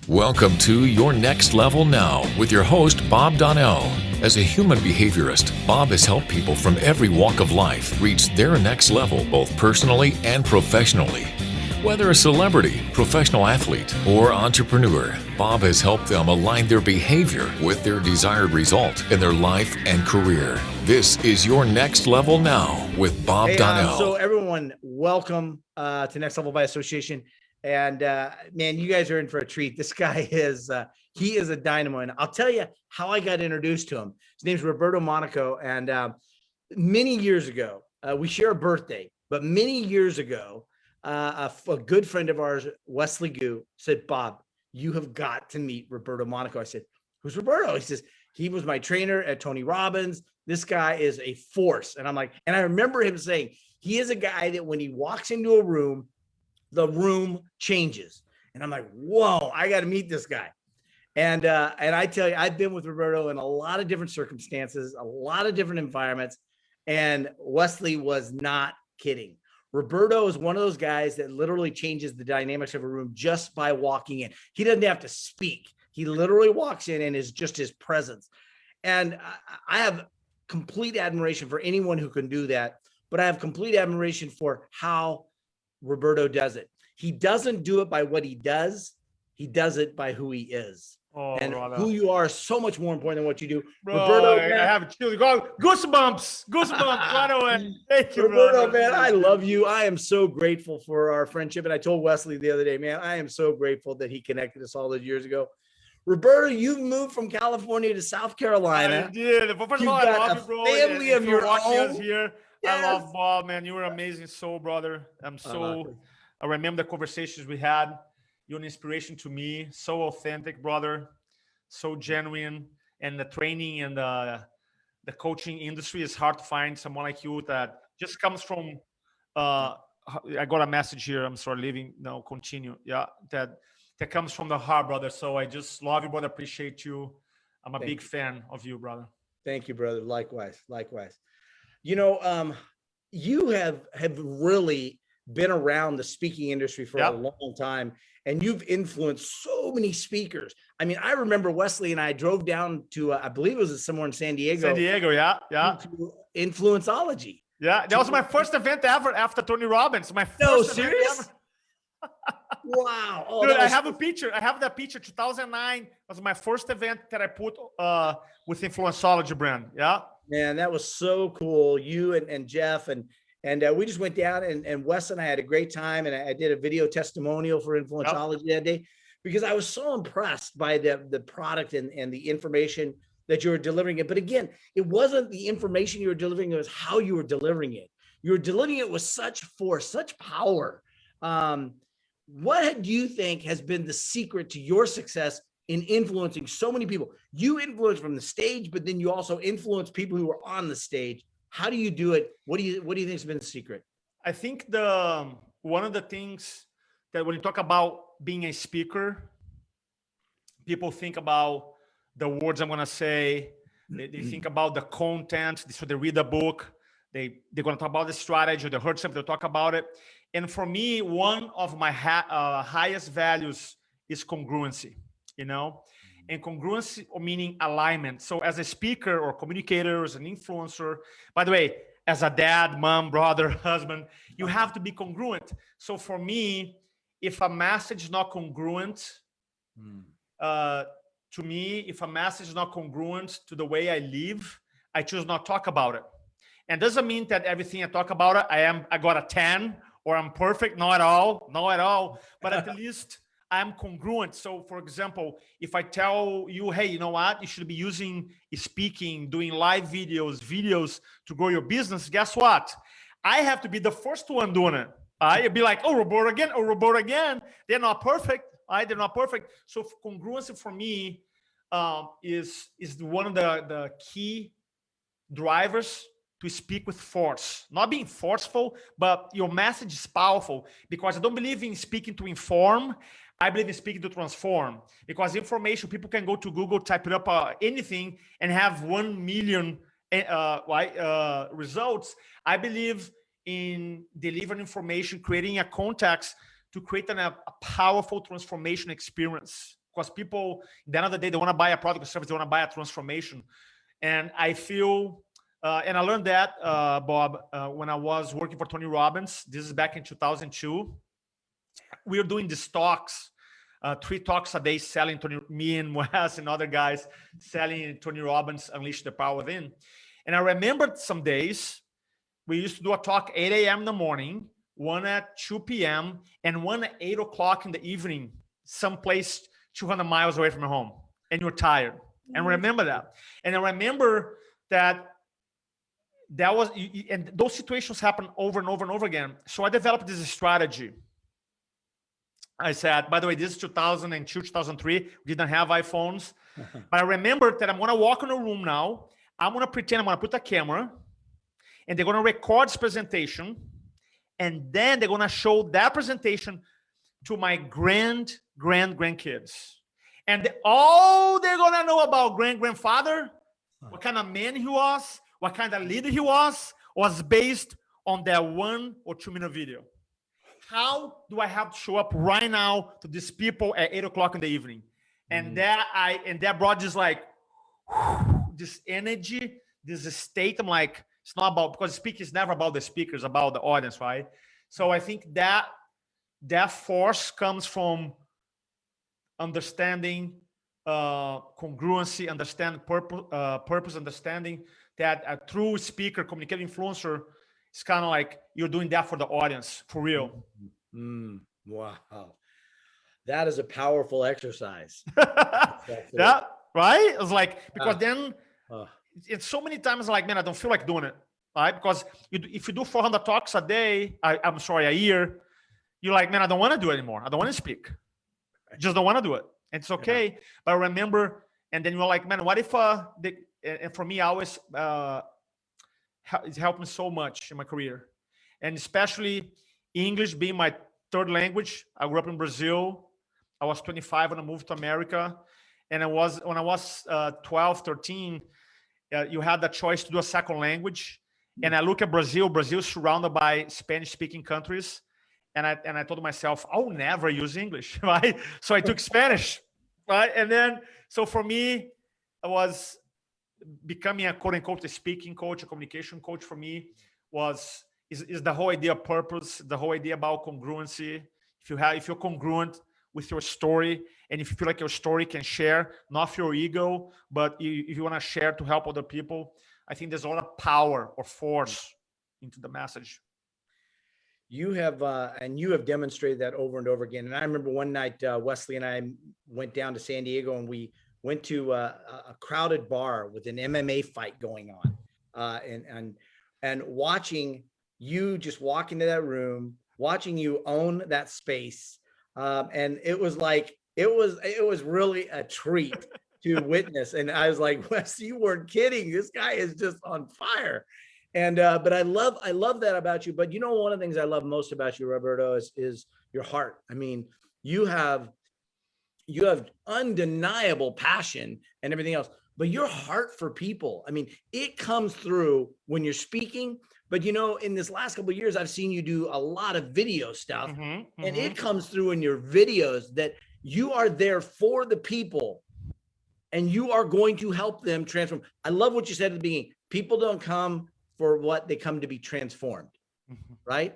Welcome to Your Next Level Now with your host, Bob Donnell. As a human behaviorist, Bob has helped people from every walk of life reach their next level, both personally and professionally. Whether a celebrity, professional athlete, or entrepreneur, Bob has helped them align their behavior with their desired result in their life and career. This is Your Next Level Now with Bob Donnell. So everyone, welcome to Next Level by Association. And man, you guys are in for a treat. This guy is, he is a dynamo. And I'll tell you how I got introduced to him. His name's Roberto Monaco. And many years ago, we share a birthday, but many years ago, a good friend of ours, Wesley Gu, said, Bob, you have got to meet Roberto Monaco. I said, who's Roberto? He says, he was my trainer at Tony Robbins. This guy is a force. And I'm like, and I remember him saying, he is a guy that when he walks into a room, the room changes. And I'm like, whoa, I got to meet this guy. And I tell you, I've been with Roberto in a lot of different circumstances, a lot of different environments. And Wesley was not kidding. Roberto is one of those guys that literally changes the dynamics of a room just by walking in. He doesn't have to speak. He literally walks in and is just his presence. And I have complete admiration for anyone who can do that, but I have complete admiration for how Roberto does it. He doesn't do it by what he does it by who he is. Oh, and brother, who you are is so much more important than what you do. Bro, Roberto, I have chills. Goosebumps right away. Thank you, Roberto, man. I love you. I am so grateful for our friendship. And I told Wesley the other day, man, I am so grateful that he connected us all those years ago. Roberto, you've moved from California to South Carolina. I did. But first of all, I love you, bro. Family of your own here. Yes. I love Bob, man. You were an amazing soul, brother. I remember the conversations we had. You're an inspiration to me. So authentic, brother. So genuine. And the training and the coaching industry is hard to find someone like you that just comes from. I got a message here. I'm sorry, leaving. No, continue. Yeah, that comes from the heart, brother. So I just love you, brother. Appreciate you. I'm a big fan of you, brother. Thank you, brother. Likewise. You know, you have really been around the speaking industry for a long time, and you've influenced so many speakers. I mean, I remember Wesley and I drove down to, I believe it was somewhere in San Diego. Yeah. To Influenceology. Yeah, that was my first event ever after Tony Robbins. My first event serious? Ever. Wow. Oh, dude, I have a picture. I have that picture. 2009 was my first event that I put with Influenceology brand. Yeah. Man, that was so cool. You and Jeff and we just went down and Wes and I had a great time. And I did a video testimonial for Influenceology that day because I was so impressed by the product and the information that you were delivering it. But again, it wasn't the information you were delivering, it was how you were delivering it. You were delivering it with such force, such power. What do you think has been the secret to your success in influencing so many people? You influence from the stage, but then you also influence people who are on the stage. How do you do it? What do you think has been the secret? I think one of the things that when you talk about being a speaker, people think about the words I'm going to say. They think about the content. So they read the book. They're going to talk about the strategy. They heard something, they talk about it. And for me, one of my highest values is congruency, you know, and congruency meaning alignment. So as a speaker or communicator, as an influencer, by the way, as a dad, mom, brother, husband, you have to be congruent. So for me, if a message is not congruent, to me, if a message is not congruent to the way I live, I choose not to talk about it. And doesn't mean that everything I talk about it, I got a 10 or I'm perfect. Not at all. But at least I'm congruent. So for example, if I tell you, hey, you know what? You should be using speaking, doing live videos to grow your business. Guess what? I have to be the first one doing it. I'd be like, oh, Roberto again. They're not perfect. They're not perfect. So congruency for me is one of the key drivers to speak with force, not being forceful, but your message is powerful, because I don't believe in speaking to inform. I believe in speaking to transform, because information, people can go to Google, type it up, anything, and have 1 million results. I believe in delivering information, creating a context to create a powerful transformation experience. because people, at the end of the day, they want to buy a product or service, they want to buy a transformation. And I feel, and I learned that, Bob, when I was working for Tony Robbins. This is back in 2002. We were doing these talks, 3 talks a day, selling me and Wes and other guys selling Tony Robbins, Unleash the Power Within. And I remembered some days we used to do a talk 8 a.m. in the morning, one at 2 p.m., and one at 8 o'clock in the evening, someplace 200 miles away from home. And you're tired. And remember that. And I remember that was, and those situations happen over and over and over again. So I developed this strategy. I said, by the way, this is 2002, 2003. We didn't have iPhones. But I remember that I'm going to walk in a room now. I'm going to pretend I'm going to put a camera, and they're going to record this presentation. And then they're going to show that presentation to my grandkids. And all they're going to know about grandfather, what kind of man he was, what kind of leader he was based on that 1 or 2 minute video. How do I have to show up right now to these people at 8 o'clock in the evening? And that brought this like this energy, this state. I'm like, it's not about, because speaking is never about the speaker, it's about the audience, right? So I think that force comes from understanding congruency, understand purpose, understanding that a true speaker, communicative influencer, it's kind of like you're doing that for the audience, for real. Wow. That is a powerful exercise. That, right? It was like, because then it's so many times like, man, I don't feel like doing it, right? Because if you do 400 talks a day, a year, you're like, man, I don't want to do it anymore. I don't want to speak. I just don't want to do it. It's okay. Yeah. But I remember, and then you're like, man, what if, and for me, I always, it's helped me so much in my career. And especially English being my 3rd language. I grew up in Brazil. I was 25 when I moved to America. And when I was 12, 13, you had the choice to do a 2nd language. And I look at Brazil is surrounded by Spanish-speaking countries. And I told myself, I'll never use English, right? So I took Spanish, right? And then, so for me, I was becoming a quote unquote a speaking coach, a communication coach for me is the whole idea of purpose, the whole idea about congruency. If you're congruent with your story, and if you feel like your story can share, not for your ego, but if you want to share to help other people, I think there's a lot of power or force into the message. You have demonstrated that over and over again. And I remember one night, Wesley and I went down to San Diego, and we went to a crowded bar with an MMA fight going on, and watching you just walk into that room, watching you own that space. And it was like, it was really a treat to witness. And I was like, Wes, you weren't kidding. This guy is just on fire. And, but I love that about you. But you know, one of the things I love most about you, Roberto, is your heart. I mean, you have undeniable passion and everything else, but your heart for people, I mean, it comes through when you're speaking. But you know, in this last couple of years, I've seen you do a lot of video stuff, and it comes through in your videos that you are there for the people and you are going to help them transform. I love what you said at the beginning. People don't come for what, they come to be transformed, right?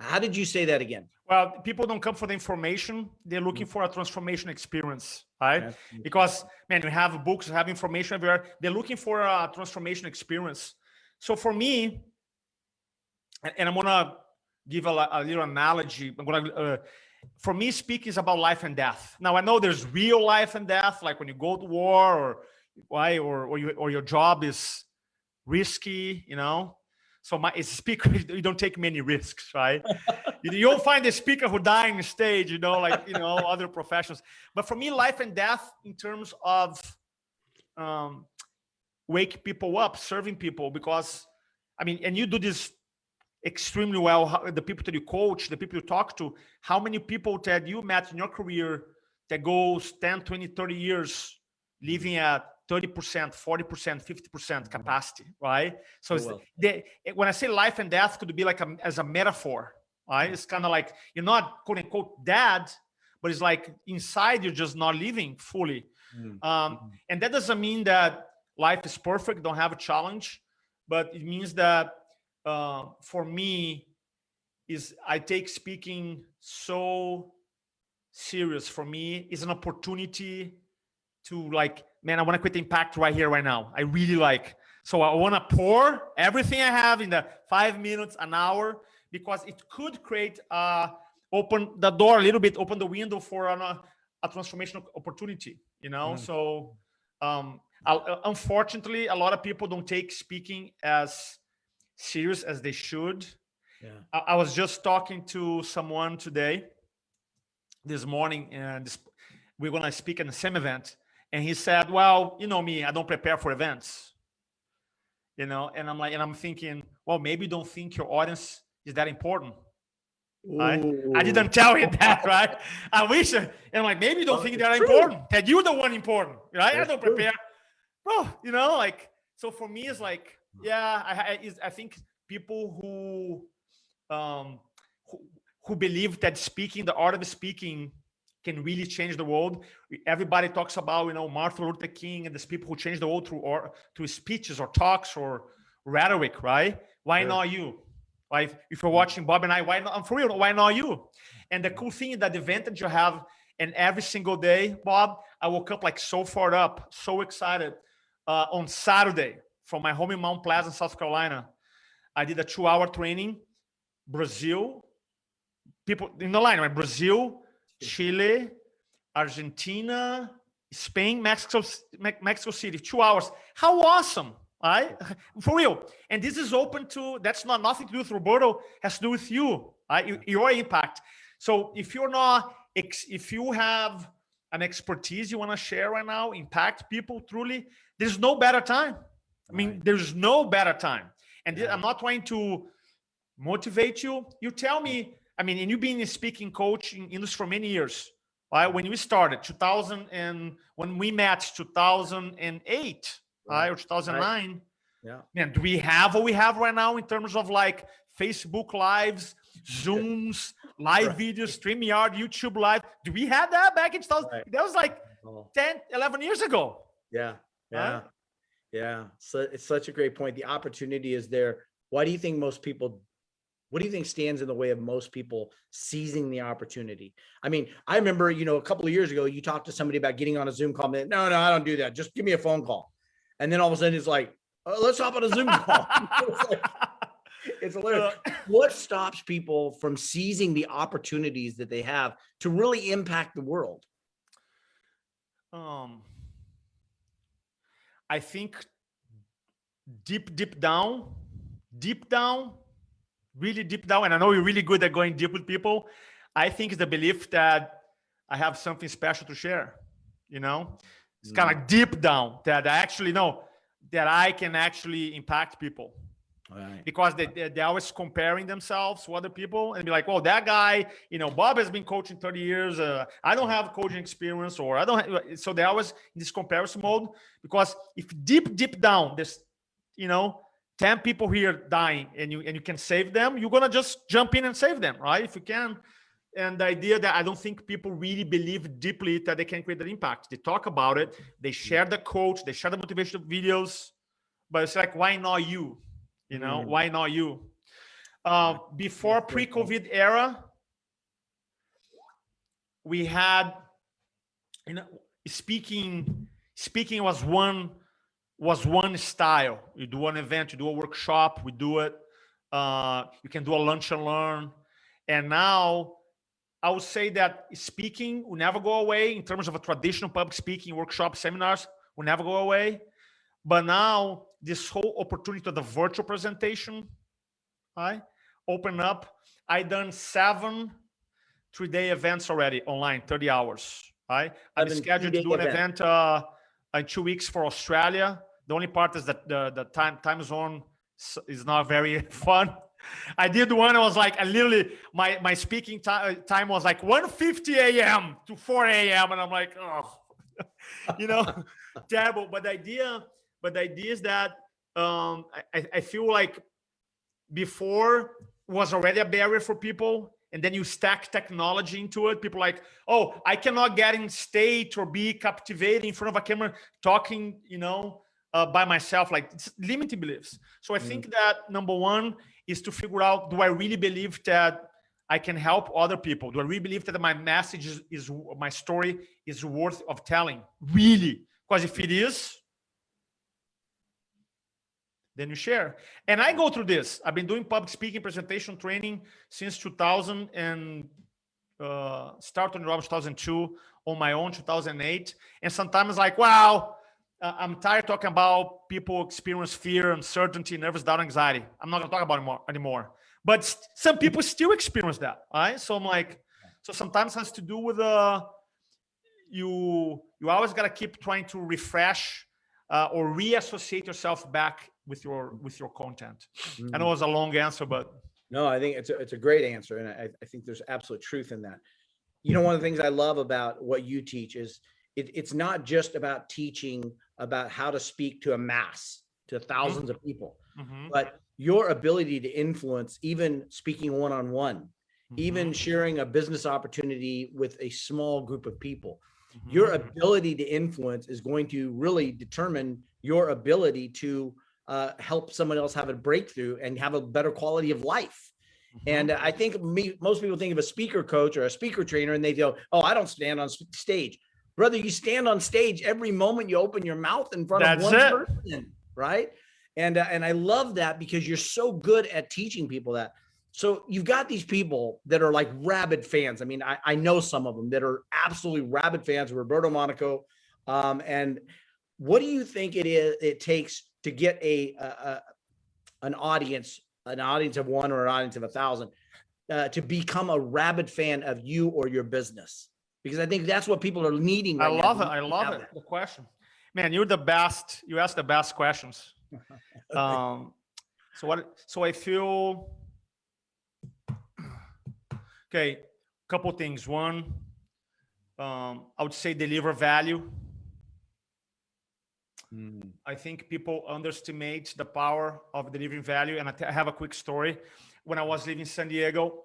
How did you say that again? Well, people don't come for the information. They're looking for a transformation experience, right? Because, man, you have books, you have information everywhere. They're looking for a transformation experience. So for me, and I'm going to give a little analogy. For me, speaking is about life and death. Now, I know there's real life and death, like when you go to war or your job is risky, you know. So as a speaker, you don't take many risks, right? You don't find a speaker who die on stage, you know, like, you know, other professions. But for me, life and death in terms of wake people up, serving people, because, I mean, and you do this extremely well, the people that you coach, the people you talk to, how many people that you met in your career that goes 10, 20, 30 years living at 30%, 40%, 50% capacity, right? So when I say life and death, could be like as a metaphor, right? It's kind of like you're not quote unquote dead, but it's like inside you're just not living fully. Mm. And that doesn't mean that life is perfect, don't have a challenge, but it means that for me is I take speaking so serious. For me, it's an opportunity to like, man, I want to create impact right here, right now. I really like, so I want to pour everything I have in the 5 minutes, an hour, because it could create, open the door a little bit, open the window for a transformational opportunity, you know? Mm. So, unfortunately, a lot of people don't take speaking as serious as they should. Yeah. I was just talking to someone today, this morning, and we're going to speak at the same event. And he said, well, you know me, I don't prepare for events, you know? And I'm like, and I'm thinking, well, maybe you don't think your audience is that important. Right? I didn't tell you that, right? I wish, and I'm like, maybe you don't think they're important, that you're the one important, right? That's I don't prepare. Bro, you know, like, so for me, it's like, yeah, I think people who believe that speaking, the art of speaking, can really change the world. Everybody talks about, you know, Martin Luther King and these people who changed the world through speeches or talks or rhetoric, right? Why not you? Like, if you're watching Bob and I, why not? I'm for real, why not you? And the cool thing, that advantage you have, and every single day, Bob, I woke up like so fired up, so excited. On Saturday, from my home in Mount Pleasant, South Carolina, I did a 2-hour training. Brazil, people in the line, right? Brazil, Chile, Argentina, Spain, Mexico City, 2 hours. How awesome, right? For real. And this is open to, that's not nothing to do with Roberto, has to do with you, right? Your impact. So if you're not, if you have an expertise you want to share right now, impact people truly, there's no better time. I mean, there's no better time. And I'm not trying to motivate you. You tell me, I mean, and you've been a speaking coach in industry for many years, right? When we started, 2000, and when we met, 2008, right? Or 2009. Yeah. Man, do we have what we have right now in terms of like Facebook Lives, Zooms, live videos, StreamYard, YouTube Live? Do we have that back in 2000? That was like 10, 11 years ago. Yeah. Yeah. Right? Yeah. So it's such a great point. The opportunity is there. Why do you think what do you think stands in the way of most people seizing the opportunity? I mean, I remember, you know, a couple of years ago, you talked to somebody about getting on a Zoom call. No, I don't do that. Just give me a phone call. And then all of a sudden it's like, oh, let's hop on a Zoom call. It's hilarious. What stops people from seizing the opportunities that they have to really impact the world? I think deep down, really deep down, and I know you're really good at going deep with people. I think it's the belief that I have something special to share. You know, it's kind of like deep down that I actually know that I can actually impact people. Right. Because they're always comparing themselves to other people and be like, well, that guy, you know, Bob has been coaching 30 years. I don't have coaching experience, or I don't have, so they're always in this comparison mode. Because if deep down, there's, you know, 10 people here dying and you can save them, you're going to just jump in and save them, right? If you can. And the idea that I don't think people really believe deeply that they can create that impact. They talk about it. They share the quotes. They share the motivational videos. But it's like, why not you? You know, why not you? Before pre-COVID era, we had, you know, speaking was one style. You do an event, you do a workshop, we do it. You can do a lunch and learn. And now I would say that speaking will never go away in terms of a traditional public speaking workshop, seminars will never go away. But now this whole opportunity of the virtual presentation, right, open up. I done 7 3-day events already online, 30 hours, right? I'm scheduled to do an event in 2 weeks for Australia. The only part is that the time zone is not very fun. I did one, I was like, I literally, my speaking time was like 1:50 a.m. to 4 a.m. And I'm like, oh, you know, terrible. But the idea is that I feel like before was already a barrier for people. and then you stack technology into it. People like, oh, I cannot get in state or be captivating in front of a camera talking, by myself. Like, it's limiting beliefs. So I think that number one is to figure out, do I really believe that I can help other people? Do I really believe that my message is my story is worth of telling? Really? Because if it is, then you share. And I go through this. I've been doing public speaking presentation training since 2000 and started in 2002 on my own, 2008. And sometimes like, wow, I'm tired talking about people experience fear, uncertainty, nervous doubt, anxiety. I'm not gonna talk about it anymore. But some people still experience that, right? So I'm like, so sometimes it has to do with you always gotta keep trying to refresh or reassociate yourself back with your content. I know it was a long answer, but no, I think it's a great answer, and I think there's absolute truth in that. One of the things I love about what you teach is it's not just about teaching about how to speak to a mass, to thousands of people, but your ability to influence, even speaking one-on-one, even sharing a business opportunity with a small group of people. Your ability to influence is going to really determine your ability to help someone else have a breakthrough and have a better quality of life. And I think most people think of a speaker coach or a speaker trainer and they go, oh, I don't stand on stage. Brother, you stand on stage every moment you open your mouth in front of one person, right? And I love that because you're so good at teaching people that. So you've got these people that are like rabid fans. I mean, I know some of them that are absolutely rabid fans of Roberto Monaco. And what do you think it takes to get an audience of one or an audience of 1,000 to become a rabid fan of you or your business? Because I think that's what people are needing right now. I love it. The question, man, you're the best. You ask the best questions. So I feel, okay, couple things. One, I would say deliver value. I think people underestimate the power of delivering value. And I have a quick story. When I was living in San Diego,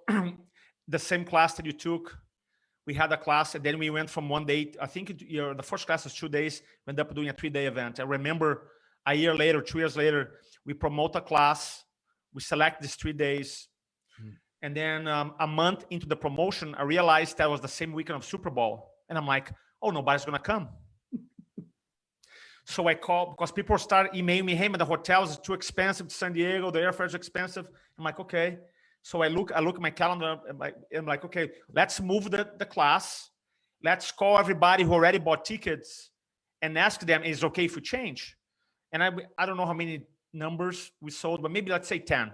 the same class that you took, we had a class, and then we went from one day. I think the first class was 2 days. We ended up doing a 3-day event. I remember a year later, 2 years later, we promote a class. We select these 3 days. And then a month into the promotion, I realized that was the same weekend of Super Bowl. And I'm like, oh, nobody's going to come. So I called because people started emailing me, hey, man, the hotels is too expensive to San Diego. The airfare is expensive. I'm like, okay. So I look at my calendar. I'm like, okay, let's move the class. Let's call everybody who already bought tickets and ask them, is it okay if we change? And I don't know how many numbers we sold, but maybe let's say 10.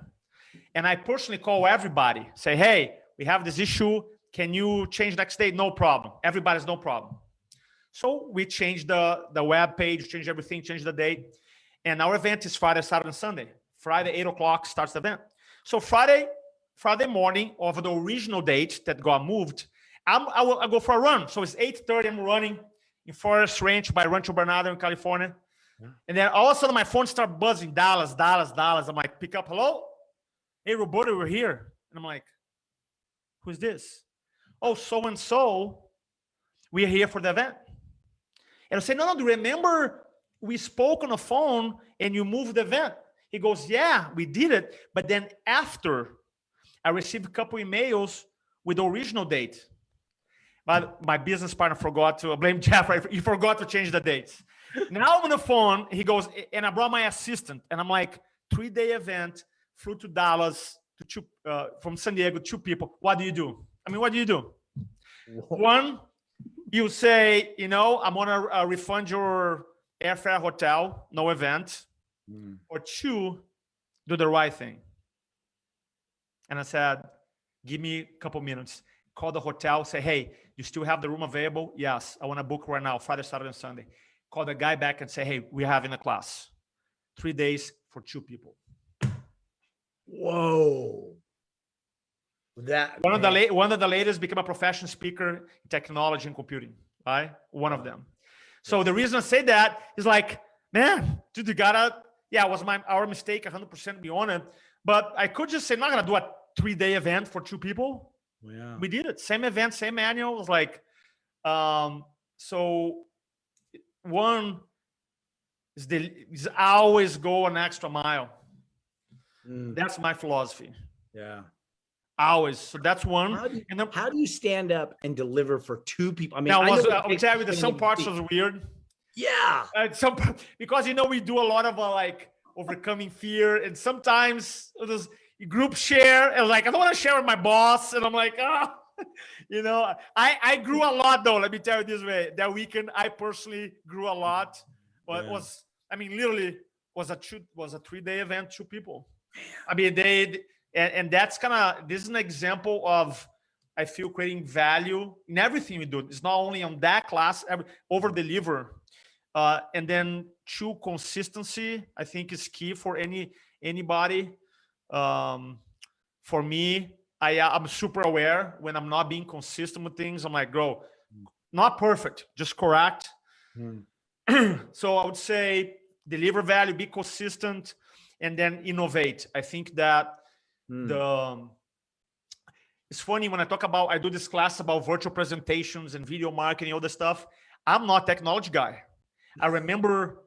And I personally call everybody, say, hey, we have this issue. Can you change next day? No problem. Everybody's no problem. So we changed the web page, changed everything, changed the date. And our event is Friday, Saturday, and Sunday. Friday, 8 o'clock starts the event. So Friday morning of the original date that got moved, I go for a run. So it's 8:30, I'm running in Forest Ranch by Rancho Bernardo in California. And then all of a sudden my phone starts buzzing, Dallas. I'm like, pick up, hello? Hey, Roberto, we're here. And I'm like, who's this? Oh, so-and-so, we're here for the event. And I say, no, do you remember we spoke on the phone and you moved the event? He goes, yeah, we did it. But then after, I received a couple emails with the original date. But my business partner forgot to, I blame Jeff, right? He forgot to change the dates. Now I'm on the phone, he goes, and I brought my assistant. And I'm like, 3-day event, flew to Dallas, from San Diego, 2 people. What do you do? I mean, what do you do? One, you say, I'm going to refund your airfare, hotel, no event. Or 2, do the right thing. And I said, give me a couple minutes. Call the hotel, say, hey, you still have the room available? Yes, I want to book right now, Friday, Saturday, and Sunday. Call the guy back and say, hey, we're having a class. 3 days for 2 people. Whoa. One of the latest became a professional speaker in technology and computing, right? One of them. So the reason I say that is like, man, dude, it was our mistake, 100% be on it. But I could just say, I'm not going to do a 3-day event for 2 people. Yeah. We did it. Same event, same annual. It was like, so one is always go an extra mile. That's my philosophy. Yeah. Always. So that's one. And then, How do you stand up and deliver for two people? I mean, now I know I would tell you that some parts was weird. Yeah. Because we do a lot of like overcoming fear, and sometimes there's group share, and like I don't want to share with my boss, and I'm like, I grew a lot though. Let me tell you this way: that weekend, I personally grew a lot. But it was, literally was a 3-day event, 2 people. I mean, and that's this is an example of, I feel, creating value in everything we do. It's not only on that class, over deliver. And then 2, consistency, I think, is key for anybody. For me, I'm super aware when I'm not being consistent with things. I'm like, bro, not perfect, just correct. So I would say deliver value, be consistent, and then innovate. I think that it's funny when I do this class about virtual presentations and video marketing, all this stuff. I'm not a technology guy. I remember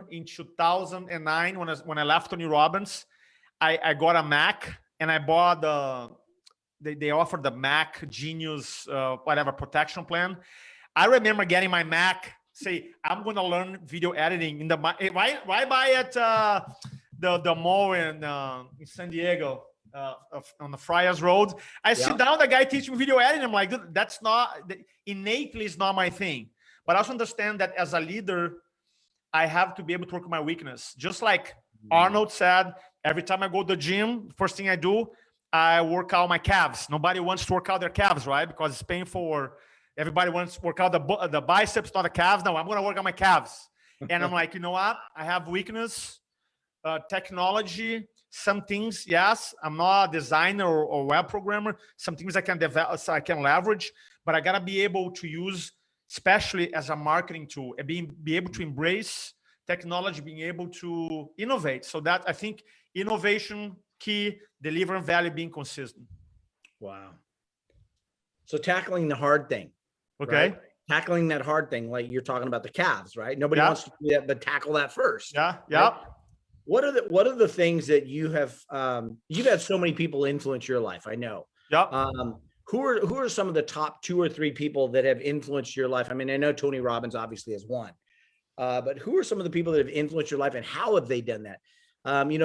in 2009 when I left Tony Robbins, I got a Mac, and I bought they offered the Mac Genius whatever protection plan. I remember getting my Mac, say, I'm going to learn video editing in the right by at the mall in San Diego on the Friars Road. I sit down, the guy teaching video editing. I'm like, dude, that's not innately is not my thing. But I also understand that as a leader, I have to be able to work with my weakness. Just like Arnold said, every time I go to the gym, first thing I do, I work out my calves. Nobody wants to work out their calves, right? Because it's painful. Everybody wants to work out the biceps, not the calves. No, I'm going to work on my calves. And I'm like, you know what? I have weakness, technology, some things, yes. I'm not a designer or web programmer. Some things I can develop, so I can leverage. But I got to be able to use, especially as a marketing tool, and be able to embrace technology, being able to innovate. So that, I think, innovation, key, delivering value, being consistent. Wow. So tackling the hard thing. Okay. Right? Tackling that hard thing, like you're talking about the calves, right? Nobody wants to do that, but tackle that first. Yeah. Yeah. Right? What are the things that you have, you've had so many people influence your life, I know. Yeah. Who are some of the top 2 or 3 people that have influenced your life? I mean, I know Tony Robbins obviously is one, but who are some of the people that have influenced your life, and how have they done that?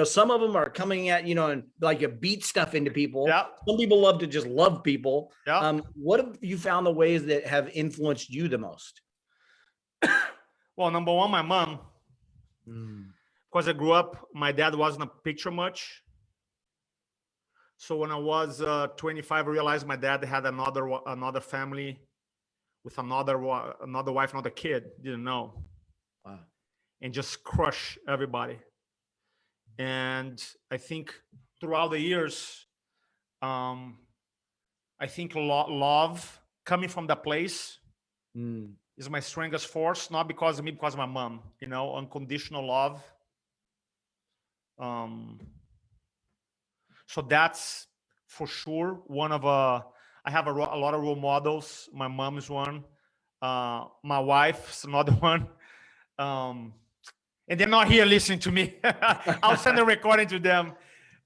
Some of them are coming at, and like you beat stuff into people. Yeah. Some people love to just love people. Yeah. What have you found the ways that have influenced you the most? Well, number one, my mom. Because I grew up, my dad wasn't a picture much. So when I was 25, I realized my dad had another family with another wife, another kid. Didn't know. Wow. And just crush everybody. And I think throughout the years, I think love coming from that place is my strongest force. Not because of me, because of my mom. Unconditional love. So that's for sure one of I have a lot of role models. My mom is one. My wife is another one. And they're not here listening to me. I'll send a recording to them.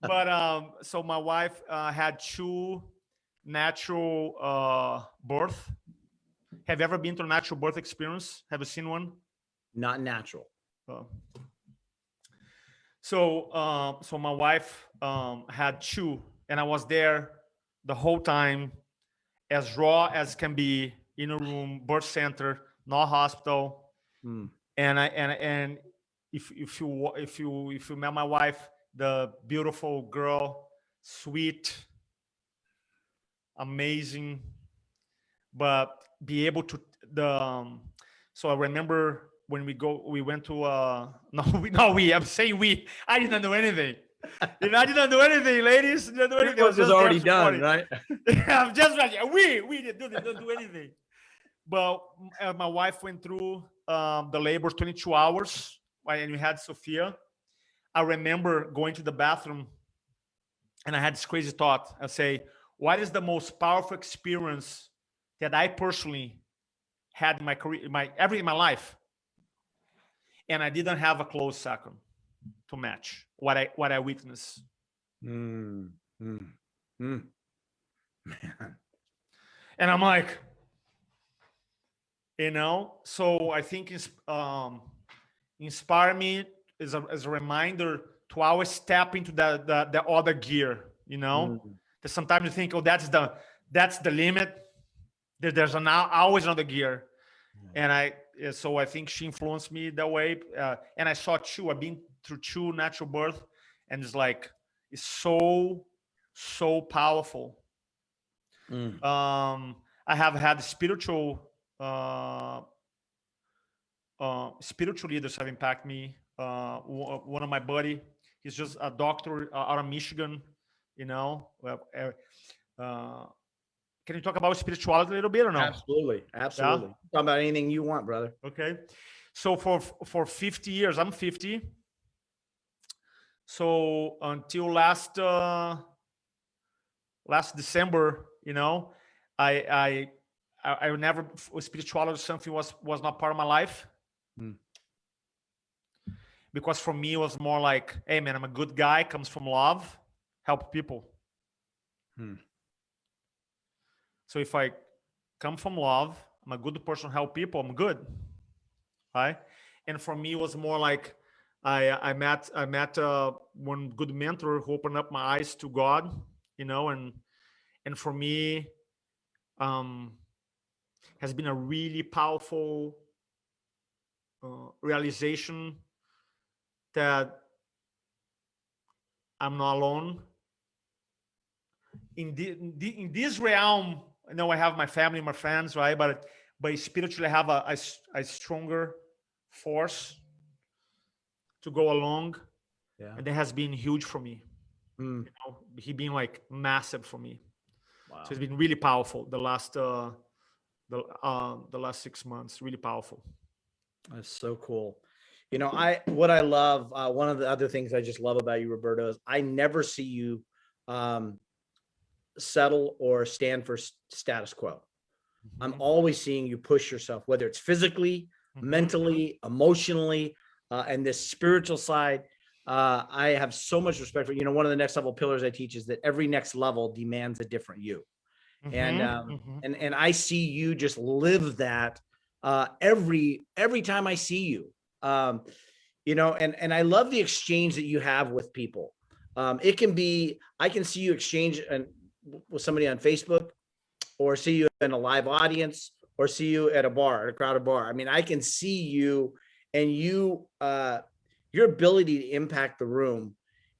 But so my wife had 2 natural birth. Have you ever been to a natural birth experience? Have you seen one? Not natural. So my wife had 2, and I was there the whole time, as raw as can be, in a room, birth center, not hospital. And if you met my wife, the beautiful girl, sweet, amazing, but be able to so I remember when we went to I'm saying we. I didn't know anything. I didn't do anything, ladies. Didn't do anything. It was already done, right? I'm just like, we didn't do anything. But my wife went through the labor 22 hours, and we had Sophia. I remember going to the bathroom, and I had this crazy thought. I say, what is the most powerful experience that I personally had in my career, in my life, and I didn't have a close second to match what I witnessed. Man. And I'm like, so I think it's inspire me as a reminder to always step into the other gear, that sometimes you think, oh, that's the limit. There's always another gear. And so I think she influenced me that way. And I saw I've been through 2 natural birth, and it's so powerful. I have had spiritual leaders have impacted me. One of my buddy, he's just a doctor out of Michigan. Can you talk about spirituality a little bit or no? Absolutely. Yeah? Talk about anything you want, brother. Okay. So for 50 years, I'm 50. So until last December, I never, spirituality or something was not part of my life. Because for me, it was more like, hey man, I'm a good guy, comes from love, help people. So if I come from love, I'm a good person, help people, I'm good, right? And for me, it was more like I met one good mentor who opened up my eyes to God, and for me, has been a really powerful realization that I'm not alone in this realm. I have my family, my friends, right? But spiritually, I have a stronger force to go along, and that has been huge for me. He being like massive for me. Wow. So it's been really powerful the last 6 months. Really powerful. That's so cool. What I love, one of the other things I just love about you, Roberto, is I never see you settle or stand for status quo. I'm always seeing you push yourself, whether it's physically, mentally, emotionally, and this spiritual side. I have so much respect for, one of the next level pillars I teach is that every next level demands a different you. And I see you just live that every time I see you. And I love the exchange that you have with people. It can be, I can see you exchange with somebody on Facebook, or see you in a live audience, or see you at a crowded bar. I mean, I can see you, and your ability to impact the room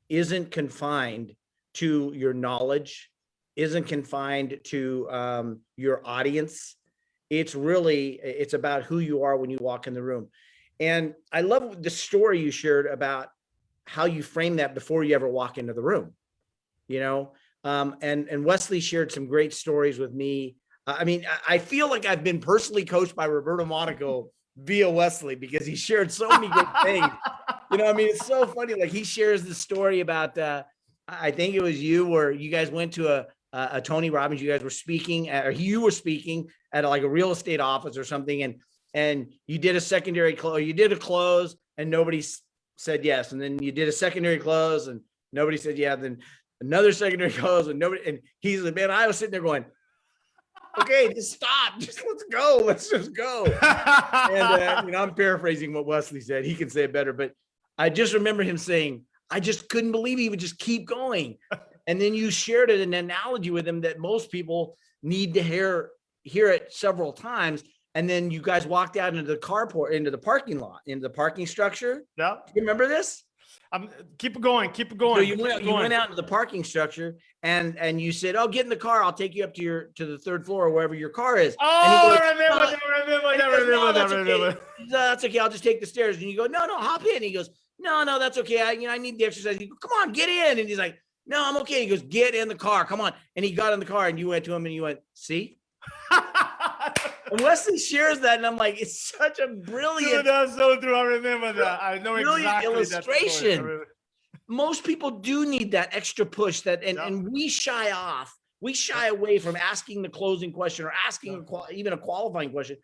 isn't confined to your knowledge, isn't confined to your audience. It's about who you are when you walk in the room. And I love the story you shared about how you frame that before you ever walk into the room, and Wesley shared some great stories with me. I feel like I've been personally coached by Roberto Monaco via Wesley, because he shared so many good things. It's so funny. Like, he shares the story about, I think it was you, where you guys went to a Tony Robbins, you guys were speaking, or you were speaking at like a real estate office or something. And you did a secondary close, you did a close and nobody said yes. And then you did a secondary close and nobody said yeah. Then another secondary close and nobody, and he's like, man, I was sitting there going, okay, just stop. Let's go. Let's just go. And I'm paraphrasing what Wesley said. He can say it better, but I just remember him saying, I just couldn't believe he would just keep going. And then you shared an analogy with him that most people need to hear it several times. And then you guys walked out into the carport, into the parking lot, into the parking structure. Yeah. You remember this? Keep going. So you went out into the parking structure and you said, oh, get in the car. I'll take you up to the third floor or wherever your car is. Oh, I remember. That's okay. I'll just take the stairs. And you go, no, hop in. He goes, no, that's okay. I need the exercise. You go, come on, get in. And he's like, no, I'm okay. He goes, get in the car. Come on. And he got in the car and you went to him and you went, see? And Wesley shares that, and I'm like, it's such a brilliant. Dude, that's so true. I remember that. I know exactly illustration. Most people do need that extra push, and we shy off We shy away from asking the closing question or asking even a qualifying question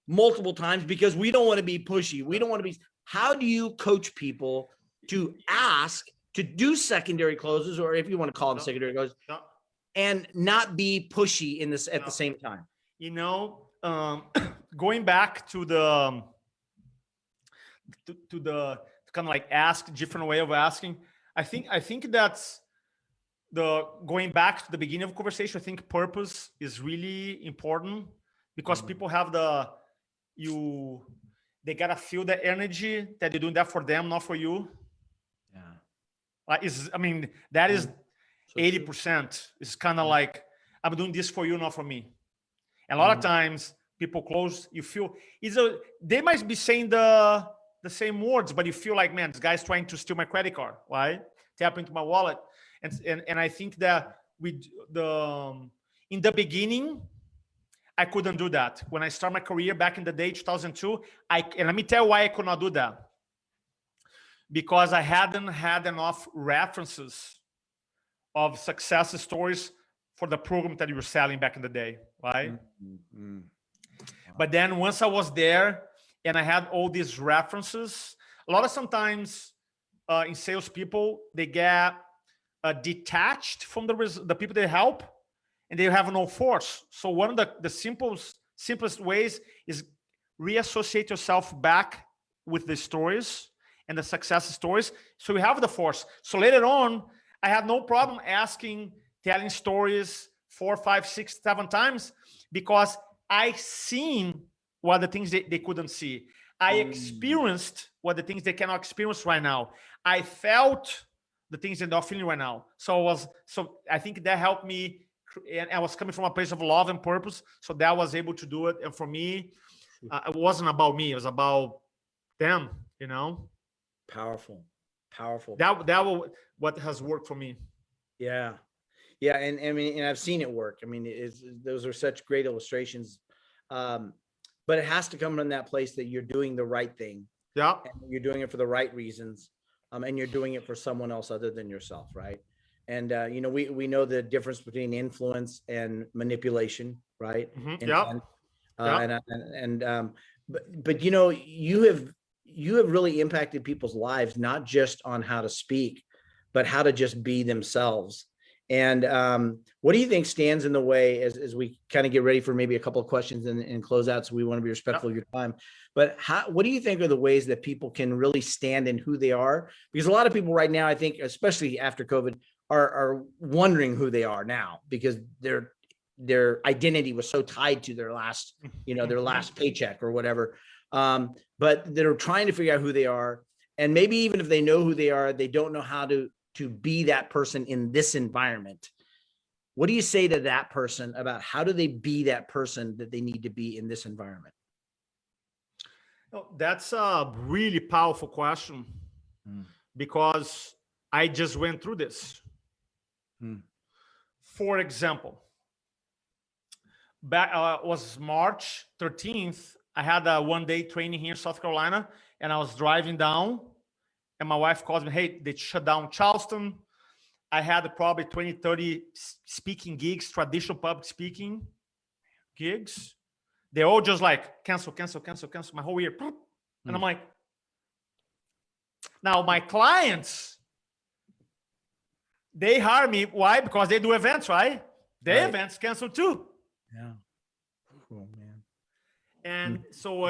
multiple times because we don't want to be pushy. We don't want to be. How do you coach people to ask to do secondary closes, or if you want to call them secondary closes, and not be pushy in this at the same time? You know, going back to the kind of like ask different way of asking. I think that's the going back to the beginning of conversation. I think purpose is really important because people have they gotta feel the energy that you're doing that for them, not for you. Yeah. That is 80%. It's kind of like, I'm doing this for you, not for me. And a lot of times people close, you feel they might be saying the same words, but you feel like, man, this guy's trying to steal my credit card, right? Tap into my wallet. And I think that in the beginning, I couldn't do that. When I started my career back in the day, 2002, and let me tell you why I could not do that. Because I hadn't had enough references of success stories for the program that you were selling back in the day, right? Mm-hmm. But then once I was there and I had all these references, a lot of sometimes in salespeople, they get detached from the people they help, and they have no force. So one of the simplest ways is reassociate yourself back with the stories and the success stories, so you have the force. So later on, I had no problem telling stories 4, 5, 6, 7 times, because I seen what the things they couldn't see. I experienced what the things they cannot experience right now. I felt the things they're not feeling right now. So I think that helped me, and I was coming from a place of love and purpose, so that I was able to do it. And for me, it wasn't about me; it was about them. You know, powerful. That what has worked for me. Yeah, and I mean, and I've seen it work. I mean, those are such great illustrations. But it has to come from that place that you're doing the right thing. Yeah, and you're doing it for the right reasons, and you're doing it for someone else other than yourself, right? And you know, we know the difference between influence and manipulation, right? But you know, you have really impacted people's lives, not just on how to speak, but how to just be themselves. And what do you think stands in the way, as we kind of get ready for maybe a couple of questions and close out? So we want to be respectful of your time. But what do you think are the ways that people can really stand in who they are? Because a lot of people right now, I think, especially after COVID, are wondering who they are now, because their identity was so tied to their last paycheck or whatever. But they're trying to figure out who they are. And maybe even if they know who they are, they don't know how to be that person in this environment. What do you say to that person about how do they be that person that they need to be in this environment? Oh, that's a really powerful question, because I just went through this. For example, back was March 13th. I had a one-day training here in South Carolina, and I was driving down, and my wife calls me, hey, they shut down Charleston. I had probably 20, 30 speaking gigs, traditional public speaking gigs. They all just like cancel my whole year. And I'm like, now my clients, they hire me. Why? Because they do events, right? Their events cancel too. Yeah. Oh, man. And so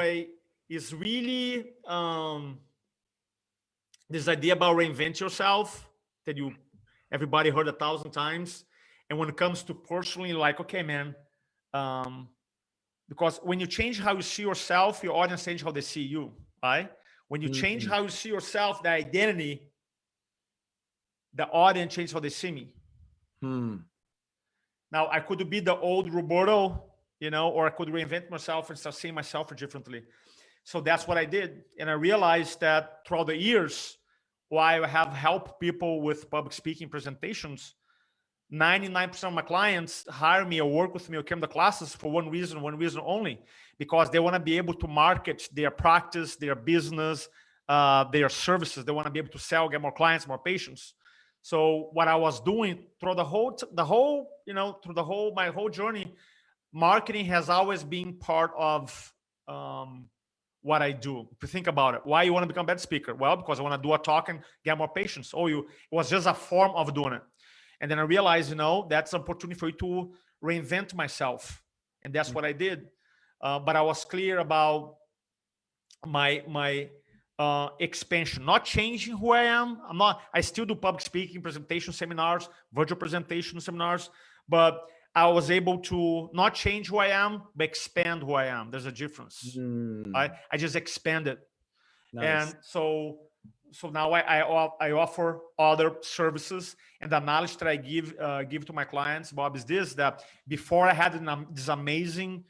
it's really this idea about reinvent yourself that everybody heard 1,000 times. And when it comes to personally, like, okay, man, because when you change how you see yourself, your audience change how they see you, right? When you change how you see yourself, the identity, the audience change how they see me. Now, I could be the old Roberto, or I could reinvent myself and start seeing myself differently. So that's what I did. And I realized that throughout the years, while I have helped people with public speaking presentations, 99% of my clients hire me or work with me or come to classes for one reason only, because they want to be able to market their practice, their business, their services. They want to be able to sell, get more clients, more patients. So what I was doing through the whole, my whole journey, marketing has always been part of what I do. If you think about it, why you want to become a better speaker? Well, because I want to do a talk and get more patients. It was just a form of doing it. And then I realized, that's an opportunity for you to reinvent myself. And that's what I did. But I was clear about my expansion, not changing who I am. I still do public speaking, presentation seminars, virtual presentation seminars, but I was able to not change who I am, but expand who I am. There's a difference. I just expanded. Nice. And so now I offer other services, and the knowledge that I give to my clients, Bob, is this: that before I had this amazing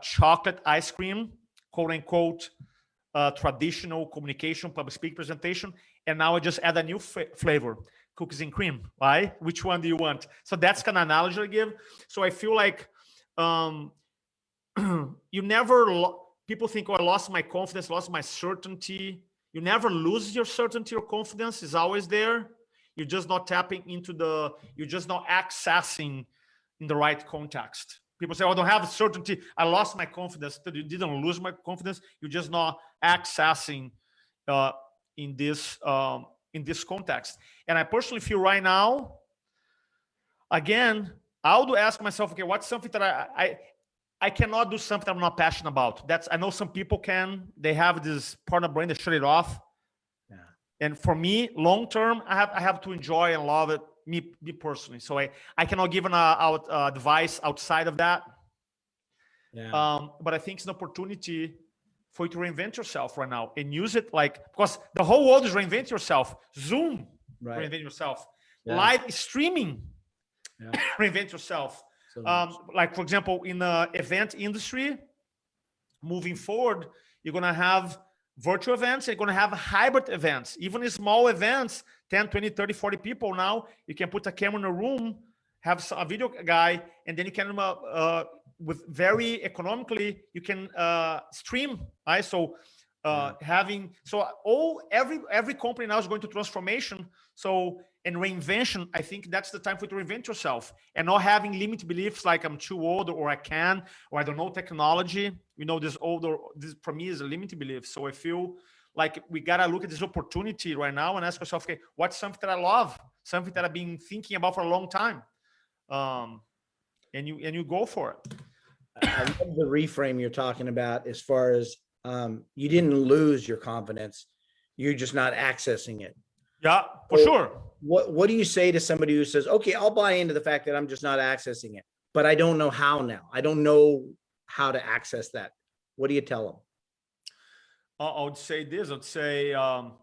chocolate ice cream, quote unquote, traditional communication, public speaking presentation, and now I just add a new flavor, cookies and cream, right? Which one do you want? So that's kind of analogy I give. So I feel like you never, people think, oh, I lost my confidence, lost my certainty. You never lose your certainty or confidence. Is always there. You're just not tapping into you're just not accessing in the right context. People say, oh, I don't have certainty. I lost my confidence. You didn't lose my confidence. You're just not accessing in this context. And I personally feel right now, again, I would ask myself, okay, what's something that I cannot do something I'm not passionate about. I know some people can. They have this part of the brain, they shut it off. Yeah. And for me, long term, I have to enjoy and love it, me personally. So I cannot give an advice outside of that. Yeah. But I think it's an opportunity for you to reinvent yourself right now and use it, because the whole world is reinvent yourself. Zoom, right. Reinvent yourself. Yeah. Live streaming, yeah. Reinvent yourself. So like, for example, in the event industry, moving forward, you're going to have virtual events, you're going to have hybrid events, even in small events, 10, 20, 30, 40 people now. You can put a camera in a room, have a video guy, and then you can, with very economically, you can stream, right? So every company now is going to transformation. So in reinvention, I think that's the time for you to reinvent yourself and not having limited beliefs like I'm too old or I can, or I don't know technology. This for me is a limited belief. So I feel like we got to look at this opportunity right now and ask yourself, okay, what's something that I love? Something that I've been thinking about for a long time. And you go for it. I love the reframe you're talking about as far as you didn't lose your confidence. You're just not accessing it. Yeah, for sure. What do you say to somebody who says, okay, I'll buy into the fact that I'm just not accessing it, but I don't know how now. I don't know how to access that. What do you tell them? I would say this. I'd say, well,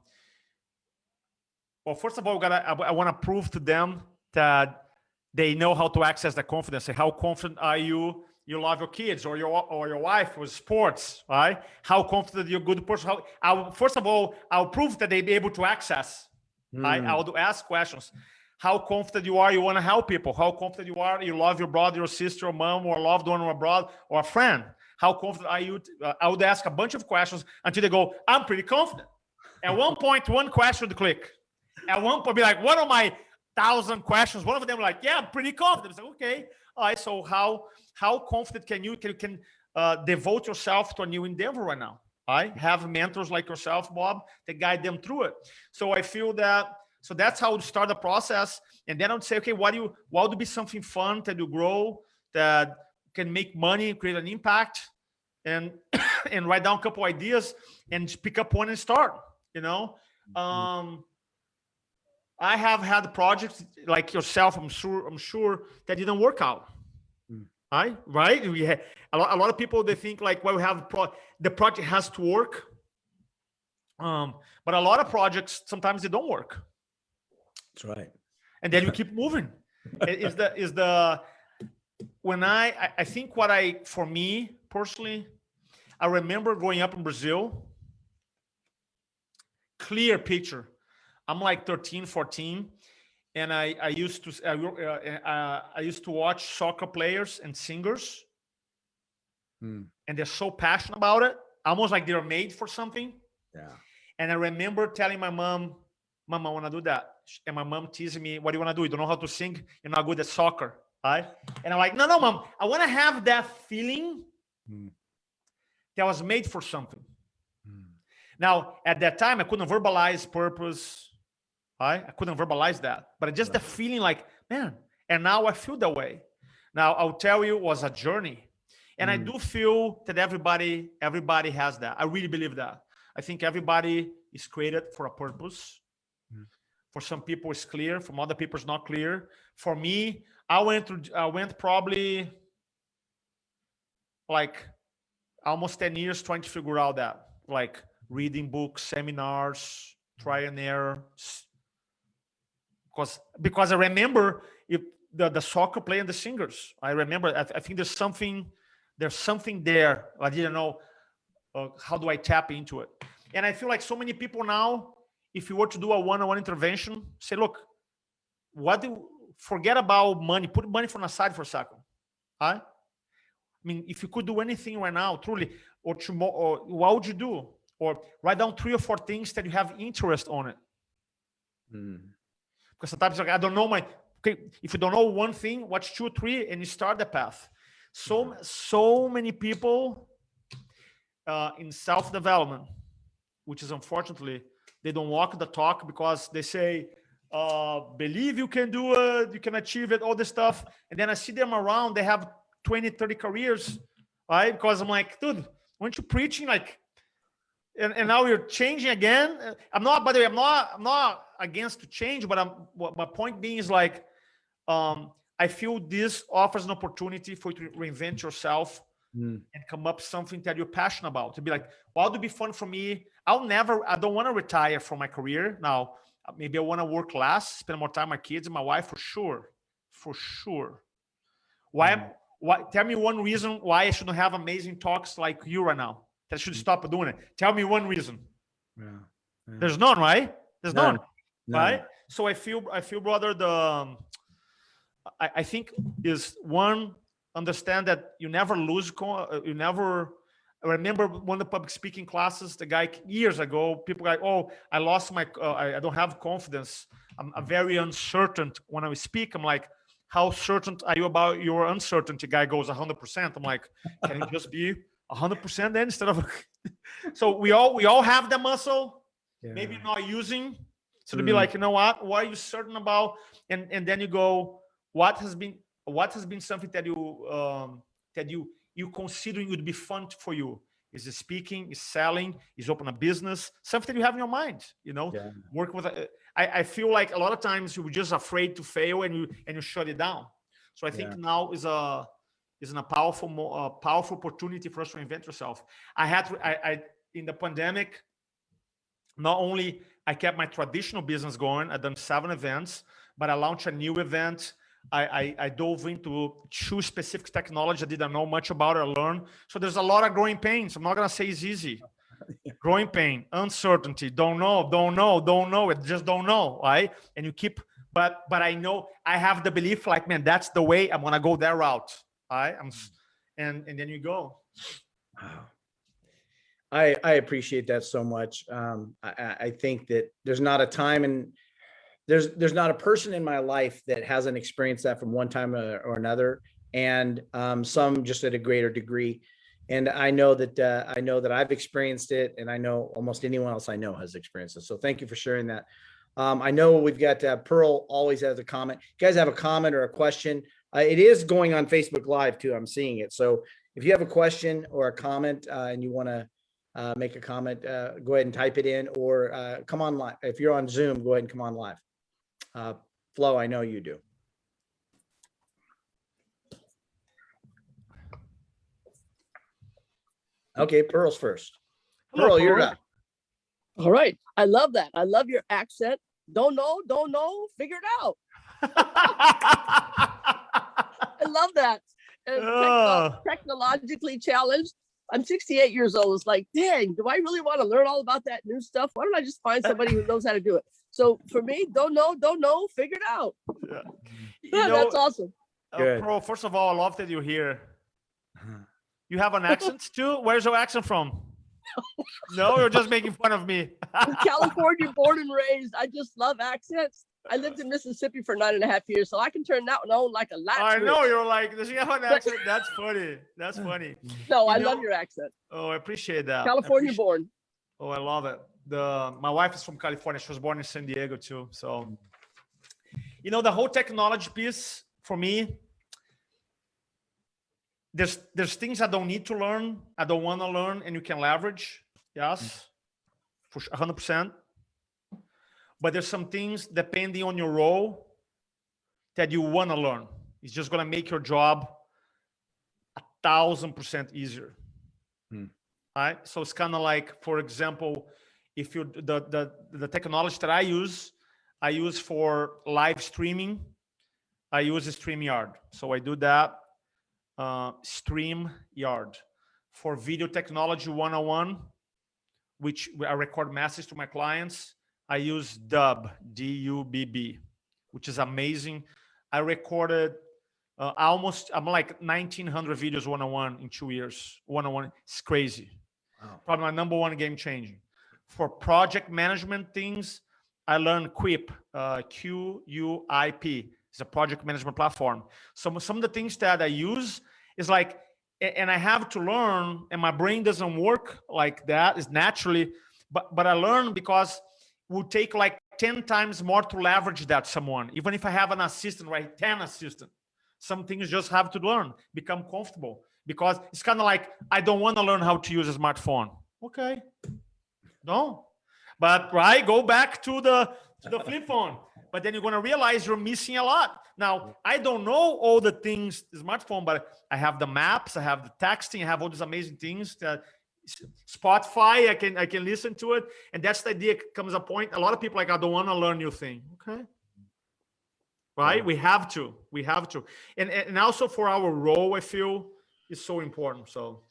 first of all, I want to prove to them that they know how to access the confidence. How confident are you? You love your kids or your wife with sports, right? How confident you're a good person? First of all, I'll prove that they be able to access. Right? I would ask questions. How confident you are? You want to help people? How confident you are? You love your brother, your sister, or mom, or a loved one, or abroad, or a friend? How confident are you? I would ask a bunch of questions until they go, I'm pretty confident. At one point, one question would click. At one point, be like, one of my 1,000 questions, one of them like, yeah, I'm pretty confident. It's like, okay. All right, so how confident can you devote yourself to a new endeavor right now? I have mentors like yourself, Bob, that guide them through it. So I feel that, so that's how to start the process. And then I would say, okay, what would be something fun that you grow, that can make money, create an impact, and and write down a couple ideas and pick up one and start, I have had projects like yourself, I'm sure that didn't work out. Right? We had a lot of people, they think like, well, we have the project has to work. But a lot of projects, sometimes they don't work. That's right. And then you keep moving. When I think for me personally, I remember growing up in Brazil, clear picture. I'm like 13, 14. And I used to watch soccer players and singers, and they're so passionate about it, almost like they're made for something. Yeah. And I remember telling my mom, Mom, I want to do that. And my mom teasing me, what do you want to do? You don't know how to sing? You're not good at soccer, right? And I'm like, no, Mom, I want to have that feeling that was made for something. Now, at that time, I couldn't verbalize purpose, right? I couldn't verbalize that. But just the feeling like, man, and now I feel that way. Now, I'll tell you, it was a journey. And I do feel that everybody has that. I really believe that. I think everybody is created for a purpose. For some people, it's clear. For other people, it's not clear. For me, I went probably like almost 10 years trying to figure out that, like reading books, seminars, try and error. Because I remember the soccer player and the singers. I remember. I think there's something there. I didn't know how do I tap into it. And I feel like so many people now, if you were to do a one-on-one intervention, say, look, forget about money, put money from aside for a second. Right? I mean, if you could do anything right now, truly, or tomorrow, or what would you do? Or write down 3 or 4 things that you have interest on it. Because sometimes like, I don't know if you don't know one thing, watch 2 or 3 and you start the path. So many people in self-development, which is unfortunately, they don't walk the talk because they say, believe you can do it, you can achieve it, all this stuff. And then I see them around, they have 20, 30 careers, right? Because I'm like, dude, weren't you preaching like, and now you're changing again? I'm not, by the way, I'm not against to change, but my point being is like, I feel this offers an opportunity for you to reinvent yourself and come up with something that you're passionate about. To be like, what would be fun for me? I don't want to retire from my career. Now, maybe I want to work less, spend more time with my kids and my wife, for sure. Why? Tell me one reason why I shouldn't have amazing talks like you right now. That I should stop doing it. Tell me one reason. Yeah. There's none, right? There's none. Right? So I feel, brother, I think is one, understand that you never lose. I remember one of the public speaking classes, the guy years ago, people like, oh, I lost my, I don't have confidence. I'm very uncertain when I speak. I'm like, how certain are you about your uncertainty? Guy goes 100%. I'm like, can you just be 100% then instead of, so we all have the muscle, maybe not using. So to be like, you know what are you certain about? And then you go, what has been something that you considering would be fun for you? Is it speaking, is selling, is open a business, something that you have in your mind, work with. I feel like a lot of times you're just afraid to fail and you shut it down. So I think now is a powerful opportunity for us to reinvent yourself. I in the pandemic, not only I kept my traditional business going, I've done 7 events, but I launched a new event. I dove into 2 specific technology I didn't know much about. I learned. So there's a lot of growing pains. I'm not gonna say it's easy. Growing pain, uncertainty, don't know. It just don't know, right? And you keep, but I know I have the belief, like, man, that's the way I'm gonna go that route. Right? And then you go. Wow. I appreciate that so much. I think that there's not a time and there's not a person in my life that hasn't experienced that from one time or another, and some just at a greater degree. And I know that I've experienced it, and I know almost anyone else I know has experienced it. So thank you for sharing that. I know we've got Pearl always has a comment. If you guys have a comment or a question, it is going on Facebook Live too. I'm seeing it. So if you have a question or a comment and you want to make a comment, go ahead and type it in, or come on live. If you're on Zoom, go ahead and come on live. Flo, I know you do. Okay, Pearl's first. Hello, Pearl, you're up. All right. I love that. I love your accent. Don't know, figure it out. I love that. And technologically challenged. I'm 68 years old. It's like, dang, do I really want to learn all about that new stuff? Why don't I just find somebody who knows how to do it? So for me, don't know, figure it out. Yeah. That's awesome. Pearl, first of all, I love that you're here. You have an accent too? Where's your accent from? No, you're just making fun of me. California born and raised. I just love accents. I lived in Mississippi for 9.5 years, so I can turn that one on like a light I switch. know you're like, does she have an accent? That's funny. That's funny. No, You I know- love your accent. Oh, I appreciate that. California born. Oh, I love it. My wife is from California. She was born in San Diego too. So, the whole technology piece for me, there's things I don't need to learn. I don't want to learn, and you can leverage. Yes, for 100%. But there's some things depending on your role that you want to learn. It's just going to make your job 1,000% easier. Right? So it's kind of like, for example, if you the technology that I use for live streaming. I use StreamYard. So I do that. StreamYard. For video technology 101, which I record messages to my clients, I use Dubb, D-U-B-B, which is amazing. I recorded I'm like 1,900 videos 101 in 2 years. 101, it's crazy. Wow. Probably my number one game changing. For project management things, I learned Quip, Q-U-I-P. It's a project management platform. Some of the things that I use is like, and I have to learn, and my brain doesn't work like that, is naturally, but I learn because it will take like 10 times more to leverage that someone. Even if I have an assistant, right? 10 assistant. Some things just have to learn, become comfortable. Because it's kind of like, I don't want to learn how to use a smartphone. Okay. No. But right, go back to the flip phone. But then you're going to realize you're missing a lot. Now, I don't know all the things, the smartphone, but I have the maps, I have the texting, I have all these amazing things. Spotify, I can listen to it. And that's the idea. Comes a point, a lot of people like, I don't want to learn new thing. Okay. Right? We have to. And also for our role, I feel it's so important. So.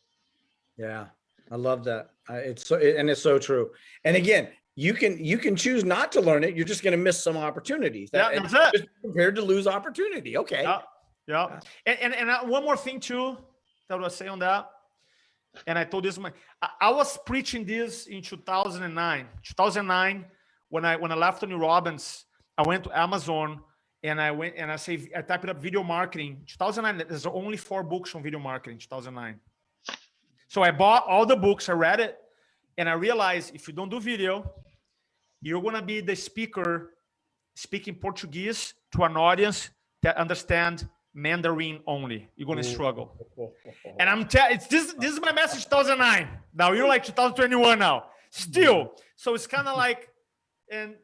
Yeah, I love that. It's so true. And again, you can choose not to learn it. You're just going to miss some opportunities. That's it. Just prepared to lose opportunity. Okay. Yeah. And one more thing too that I was say on that. And I told this I was preaching this in 2009. 2009, when I left Tony Robbins, I went to Amazon and I typed up video marketing. 2009, there's only 4 books on video marketing. 2009. So I bought all the books, I read it, and I realized if you don't do video, you're going to be the speaker speaking Portuguese to an audience that understand Mandarin only. You're going to struggle. And this is my message 2009. Now you're like 2021 now. Still. So it's kind of like, and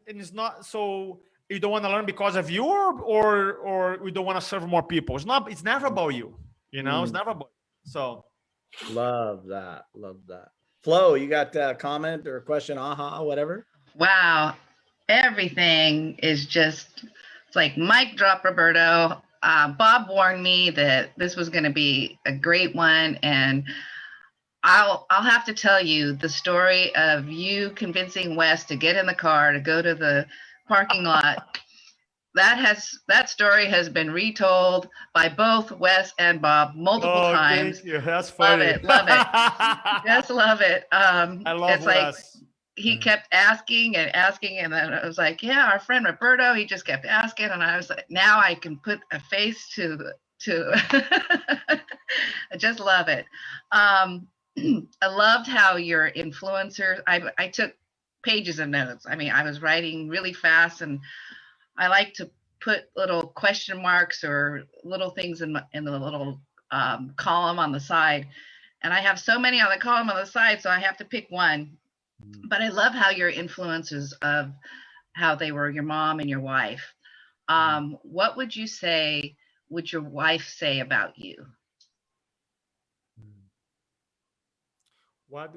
it's not, so you don't want to learn because of you or we don't want to serve more people. It's never about you. It's never about you. So. Love that. Flo, you got a comment or a question? Whatever. Wow. Everything is just, it's like mic drop, Roberto. Bob warned me that this was going to be a great one. And I'll have to tell you the story of you convincing Wes to get in the car to go to the parking lot. That story has been retold by both Wes and Bob multiple times. Thank you. That's funny. Love it. Just love it. I love it's like Wes. he kept asking, and then I was like, yeah, our friend Roberto, he just kept asking, and I was like, now I can put a face to I just love it. I loved how your influencers, I took pages of notes. I mean, I was writing really fast, and I like to put little question marks or little things in the little column on the side. And I have so many on the column on the side, so I have to pick one. But I love how your influences of how they were your mom and your wife. What would you say, would your wife say about you? What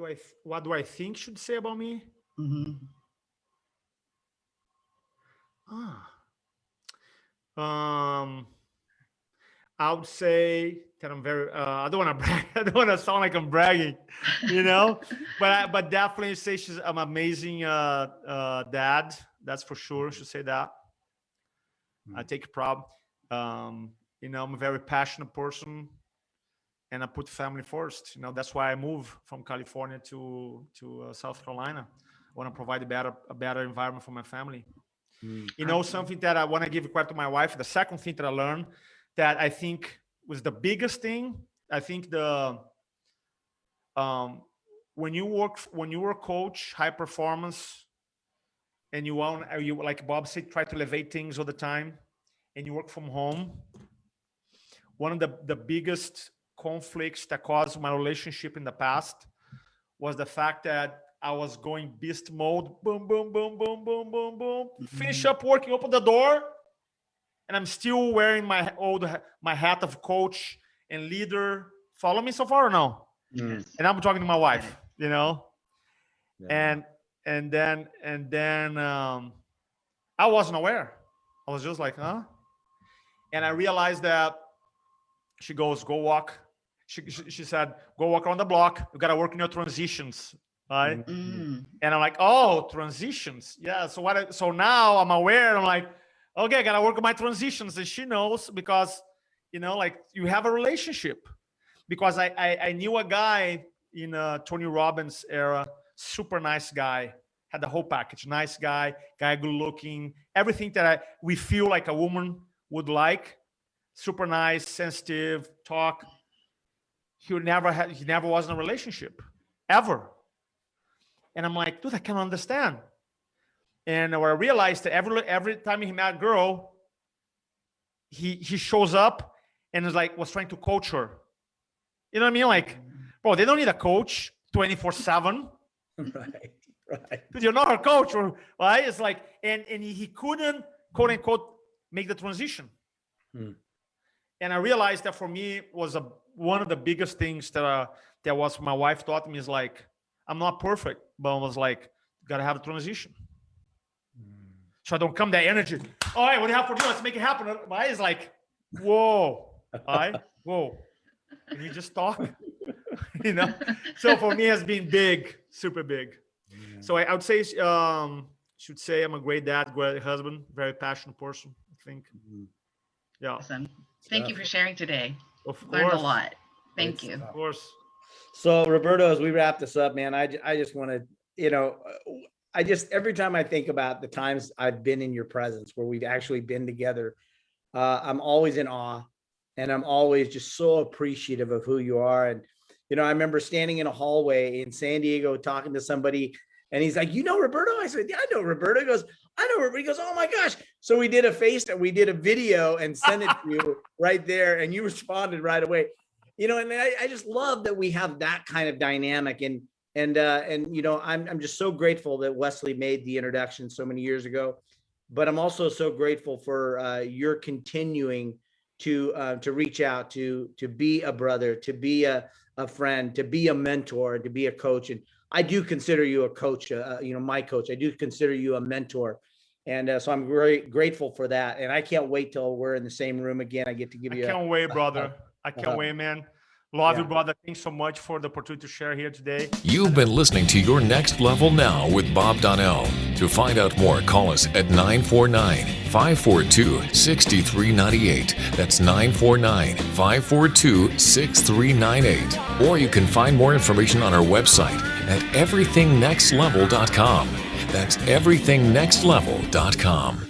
do I think should say about me? Mm-hmm. I would say that I'm very. I don't want to brag. I don't want to sound like I'm bragging, But definitely say she's an amazing dad. That's for sure. Should say that. I take pride. I'm a very passionate person. and I put family first. You know, that's why I moved from California to South Carolina. I want to provide a better environment for my family. You know, something that I want to give credit to my wife. The second thing that I learned that I think was the biggest thing. I think when you are a coach, high performance, and you like Bob said, try to elevate things all the time, and you work from home. One of the biggest conflicts that caused my relationship in the past was the fact that I was going beast mode, boom, boom, boom, boom, boom, boom, boom. Finish up working, open the door, and I'm still wearing my hat of coach and leader. Follow me so far or no? Yes. And I'm talking to my wife, you know, Yeah. and then I wasn't aware. I was just like, huh? And I realized that she goes, go walk. She said, go walk around the block. You got to work in your transitions, right? Mm. And I'm like, oh, transitions. Yeah. So now I'm aware. I'm like, okay, I got to work on my transitions. And she knows because, you know, like you have a relationship. Because I knew a guy in Tony Robbins era, super nice guy, had the whole package, nice guy good looking, everything that we feel like a woman would like, super nice, sensitive, talk. He never was in a relationship, ever. And I'm like, dude, I can't understand. And I realized that every time he met a girl, he shows up and was trying to coach her. You know what I mean? Like, bro, they don't need a coach 24/7. Right. Because you're not a coach, right? It's like, and he couldn't, quote unquote, make the transition. And I realized that for me was one of the biggest things that was my wife taught me is like, I'm not perfect, but I was like, gotta have a transition. So I don't come that energy. All right, what do you have for you? Let's make it happen. Right? It's like, whoa, all right, whoa. Can you just talk? You know? So for me, it's been big, super big. Yeah. So I would say, should say I'm a great dad, great husband, very passionate person, I think. Yeah. Awesome. Thank you for sharing today. Of course. Learned a lot. Thank you. Of course. So Roberto, as we wrap this up, man, I just want to, you know, every time I think about the times I've been in your presence where we've actually been together, I'm always in awe. And I'm always just so appreciative of who you are. And, you know, I remember standing in a hallway in San Diego talking to somebody and he's like, you know, Roberto? I said, yeah, I know Roberto. He goes, I know Roberto. He goes, oh my gosh. So we did a video and sent it to you right there. And you responded right away, you know, and I just love that we have that kind of dynamic. And, you know, I'm just so grateful that Wesley made the introduction so many years ago, but I'm also so grateful for your continuing to reach out, to be a brother, to be a friend, to be a mentor, to be a coach. And I do consider you a coach, you know, my coach. I do consider you a mentor. And so I'm very grateful for that. And I can't wait till we're in the same room again. I get to give you I can't wait, brother. I can't wait, man. Love you, brother. Thanks so much for the opportunity to share here today. You've been listening to Your Next Level Now with Bob Donnell. To find out more, call us at 949-542-6398. That's 949-542-6398. Or you can find more information on our website at everythingnextlevel.com. That's everythingnextlevel.com.